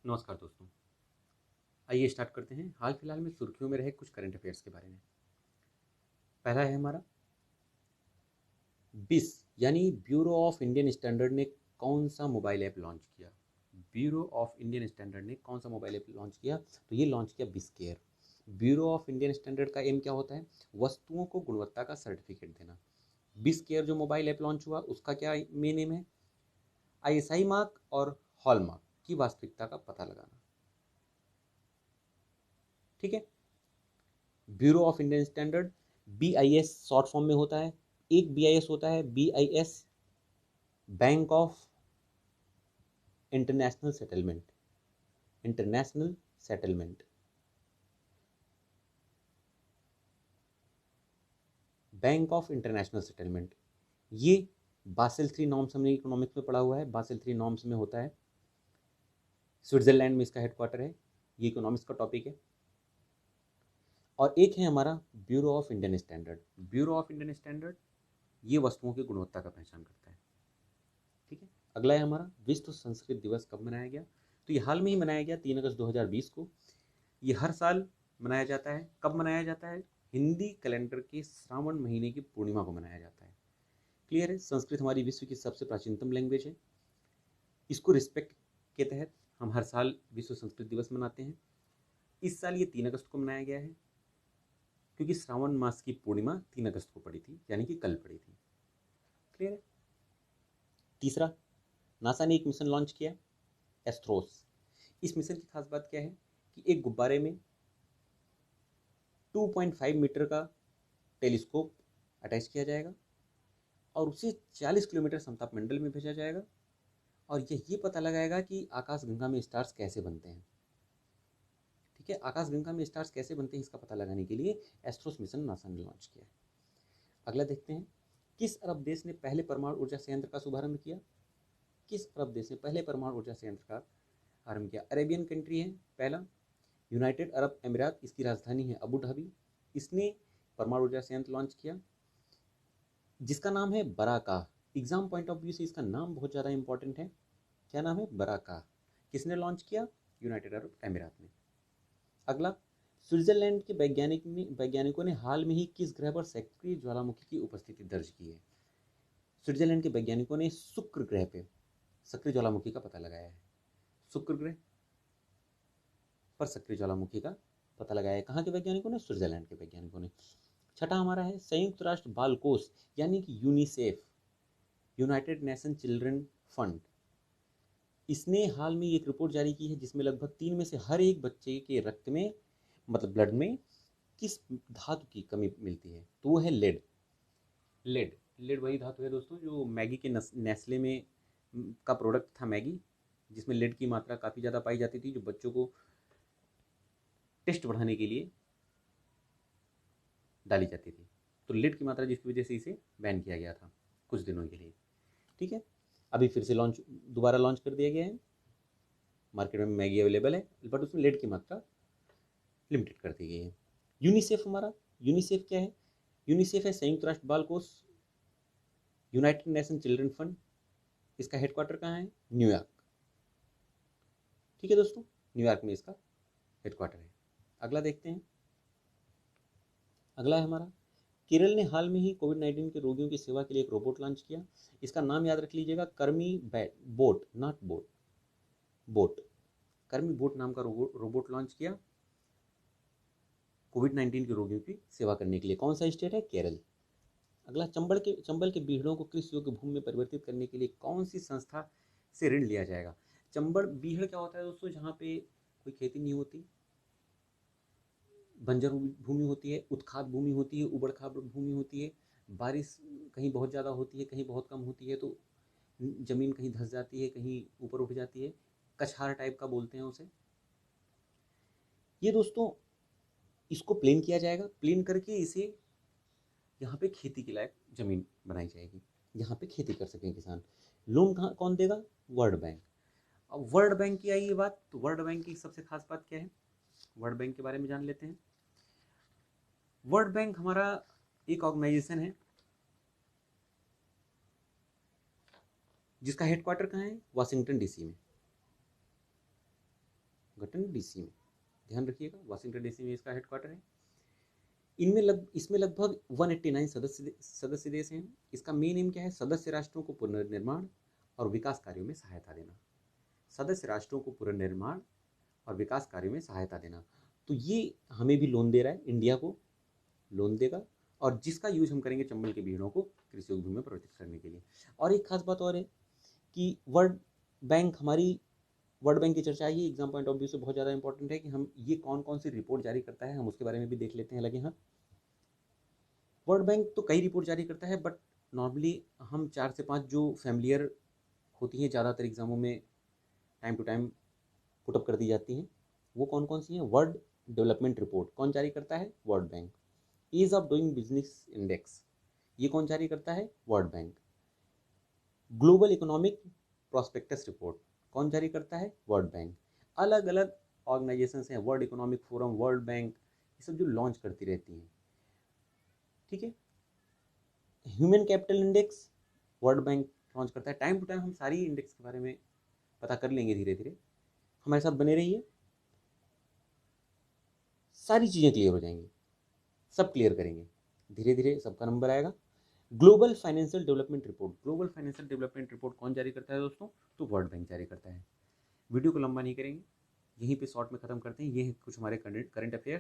नमस्कार दोस्तों। आइए स्टार्ट करते हैं हाल फिलहाल में सुर्खियों में रहे कुछ करंट अफेयर्स के बारे में। पहला है हमारा बिस यानी ब्यूरो ऑफ इंडियन स्टैंडर्ड ने कौन सा मोबाइल ऐप लॉन्च किया। ब्यूरो ऑफ इंडियन स्टैंडर्ड ने कौन सा मोबाइल ऐप लॉन्च किया, तो ये लॉन्च किया बिस care. Bureau of Indian standard का एम क्या होता है? वस्तुओं को गुणवत्ता का सर्टिफिकेट देना। बिस केयर जो मोबाइल ऐप लॉन्च हुआ उसका क्या मेन एम है? आईएसआई मार्क और हॉलमार्क की वास्तविकता का पता लगाना। ठीक है। Bureau of Indian standard BIS short form में होता है। एक BIS होता है BIS, bank of international settlement. International settlement, bank of international settlement. ये बासेल 3 नॉर्म्स हमने इकोनॉमिक्स में पढ़ा हुआ है। बासेल 3 नॉर्म्स में होता है, स्विट्जरलैंड में इसका हेडक्वार्टर है। ये इकोनॉमिक्स का टॉपिक है। और एक है हमारा bureau of Indian standard. Bureau of Indian standard ये वस्तुओं की गुणवत्ता का पहचान करता है। ठीक है। अगला है हमारा विश्व संस्कृत दिवस कब मनाया गया, तो ये हाल में ही मनाया गया 3 अगस्त 2020 को। ये हर साल मनाया जाता है। कब मनाया जाता है? हिंदी कैलेंडर के श्रावण महीने की पूर्णिमा को मनाया जाता है। क्लियर है। संस्कृत हमारी विश्व की सबसे प्राचीनतम लैंग्वेज है। इसको रिस्पेक्ट के तहत हम हर साल विश्व संस्कृत दिवस मनाते हैं। इस साल ये 3 अगस्त को मनाया गया है क्योंकि श्रावण मास की पूर्णिमा 3 अगस्त को पड़ी थी, यानी कि कल पड़ी थी। क्लियर है। तीसरा, नासा ने एक मिशन लॉन्च किया, एस्ट्रोस। इस मिशन की खास बात क्या है कि एक गुब्बारे में 2.5 मीटर का टेलीस्कोप अटैच किया जाएगा और उसे 40 किलोमीटर समताप मंडल में भेजा जाएगा और ये पता लगाएगा कि आकाशगंगा में स्टार्स कैसे बनते हैं। ठीक है। आकाशगंगा में स्टार्स कैसे बनते हैं इसका पता लगाने के लिए एस्ट्रोस मिशन नासा ने लॉन्च किया। अगला देखते हैं, किस अरब देश ने पहले परमाणु ऊर्जा संयंत्र का शुभारंभ किया? किस अरब देश ने पहले परमाणु ऊर्जा संयंत्र का आरंभ किया? अरेबियन कंट्री है पहला, यूनाइटेड अरब अमीरात, इसकी राजधानी है अबू धाबी। इसने परमाणु ऊर्जा संयंत्र लॉन्च किया जिसका नाम है Baraka. Exam point of view से इसका नाम बहुत ज़्यादा इंपॉर्टेंट है। क्या नाम है? बराका। किसने लॉन्च किया? यूनाइटेड अरब अमीरात ने। अगला, स्विट्जरलैंड के वैज्ञानिकों ने हाल में ही किस ग्रह पर सक्रिय ज्वालामुखी की उपस्थिति दर्ज की है? स्विट्जरलैंड के वैज्ञानिकों ने शुक्र ग्रह पे सक्रिय ज्वालामुखी का पता लगाया है। शुक्र ग्रह पर सक्रिय ज्वालामुखी का पता लगाया है। कहाँ के वैज्ञानिकों ने? स्विट्जरलैंड के वैज्ञानिकों ने। छठा हमारा है संयुक्त राष्ट्र बाल कोष यानी कि UNICEF, United nation children fund. इसने हाल में एक रिपोर्ट जारी की है जिसमें लगभग 3 में से हर एक बच्चे के रक्त में, मतलब ब्लड में, किस धातु की कमी मिलती है? तो वो है लेड। लेड लेड वही धातु है दोस्तों जो मैगी के नेस्ले में का प्रोडक्ट था मैगी, जिसमें लेड की मात्रा काफ़ी ज़्यादा पाई जाती थी, जो बच्चों को टेस्ट बढ़ाने के लिए डाली जाती थी। तो लेड की मात्रा जिसकी वजह से इसे बैन किया गया था कुछ दिनों के लिए। ठीक है। अभी फिर से दोबारा लॉन्च कर दिया गया है। मार्केट में मैगी अवेलेबल है बट उसमें लेड की मात्रा लिमिटेड कर दी गई है। यूनिसेफ हमारा, यूनिसेफ क्या है? यूनिसेफ है संयुक्त राष्ट्र बाल कोष, यूनाइटेड नेशन चिल्ड्रन फंड। इसका हेडक्वार्टर कहाँ है? न्यूयॉर्क। ठीक है दोस्तों, न्यूयॉर्क में इसका हेडक्वार्टर है। अगला देखते हैं। अगला है हमारा, केरल ने हाल में ही कोविड-19 के रोगियों की सेवा के लिए एक रोबोट लॉन्च किया। इसका नाम याद रख लीजिएगा, कर्मी बोट, नॉट बोट, बोट। कर्मी बोट नाम का रोबोट लॉन्च किया कोविड-19 के रोगियों की सेवा करने के लिए। कौन सा स्टेट है? केरल। अगला, चंबल के बीहड़ों को कृषि योग्य भूमि में परिवर्तित करने के लिए कौन सी संस्था से ऋण लिया जाएगा? चंबल बीहड़ क्या होता है दोस्तों? जहाँ पे कोई खेती नहीं होती, बंजर भूमि होती है, उत्खाद भूमि होती है, उबड़ खाबड़ भूमि होती है, बारिश कहीं बहुत ज़्यादा होती है, कहीं बहुत कम होती है, तो ज़मीन कहीं धंस जाती है, कहीं ऊपर उठ जाती है, कछार टाइप का बोलते हैं उसे। ये दोस्तों, इसको प्लेन किया जाएगा, प्लेन करके इसे यहाँ पे खेती के लायक ज़मीन बनाई जाएगी, यहाँ पे खेती कर सकें किसान। लोन कहाँ कौन देगा? World bank. अब वर्ल्ड बैंक की आई ये बात, तो वर्ल्ड बैंक की सबसे खास बात क्या है? वर्ल्ड बैंक के बारे में जान लेते हैं। वर्ल्ड बैंक हमारा एक ऑर्गेनाइजेशन है जिसका हेडक्वार्टर कहाँ है? वाशिंगटन डीसी में। वाशिंगटन डीसी में, ध्यान रखिएगा, वाशिंगटन डीसी में इसका हेडक्वार्टर है। इसमें लगभग 189 सदस्य देश हैं। इसका मेन एम क्या है? सदस्य राष्ट्रों को पुनर्निर्माण और विकास कार्यों में सहायता देना। सदस्य राष्ट्रों को पुनर्निर्माण और विकास कार्यों में सहायता देना। तो ये हमें भी लोन दे रहा है, इंडिया को लोन देगा, और जिसका यूज हम करेंगे चंबल के बीड़ों को कृषि उद्योग में प्रोजेक्ट करने के लिए। और एक खास बात और है कि वर्ल्ड बैंक की चर्चा आई है, एग्जाम पॉइंट ऑफ व्यू से बहुत ज़्यादा इंपॉर्टेंट है कि हम ये कौन कौन सी रिपोर्ट जारी करता है, हम उसके बारे में भी देख लेते हैं लगे हाँ। वर्ल्ड बैंक तो कई रिपोर्ट जारी करता है, बट नॉर्मली हम 4 से 5 जो फैमिलियर होती हैं, ज़्यादातर एग्जामों में टाइम टू टाइम पुटअप कर दी जाती हैं, वो कौन कौन सी हैं? वर्ल्ड डेवलपमेंट रिपोर्ट कौन जारी करता है? World bank. Ease of doing business index, ये कौन जारी करता है? World bank. Global economic prospectus report कौन जारी करता है? World bank. अलग अलग ऑर्गेनाइजेशन हैं, world economic forum, world bank, ये सब जो लॉन्च करती रहती हैं, ठीक है। Human capital index world bank launch करता है। टाइम टू टाइम हम सारी इंडेक्स के बारे में पता कर लेंगे, धीरे धीरे हमारे साथ बने रहिए, सारी चीज़ें क्लियर हो जाएंगी, सब क्लियर करेंगे, धीरे धीरे सबका नंबर आएगा। Global financial development report, global financial development report कौन जारी करता है दोस्तों? तो वर्ल्ड बैंक जारी करता है। वीडियो को लंबा नहीं करेंगे, यहीं पे शॉर्ट में ख़त्म करते हैं। ये है कुछ हमारे करंट अफेयर्स।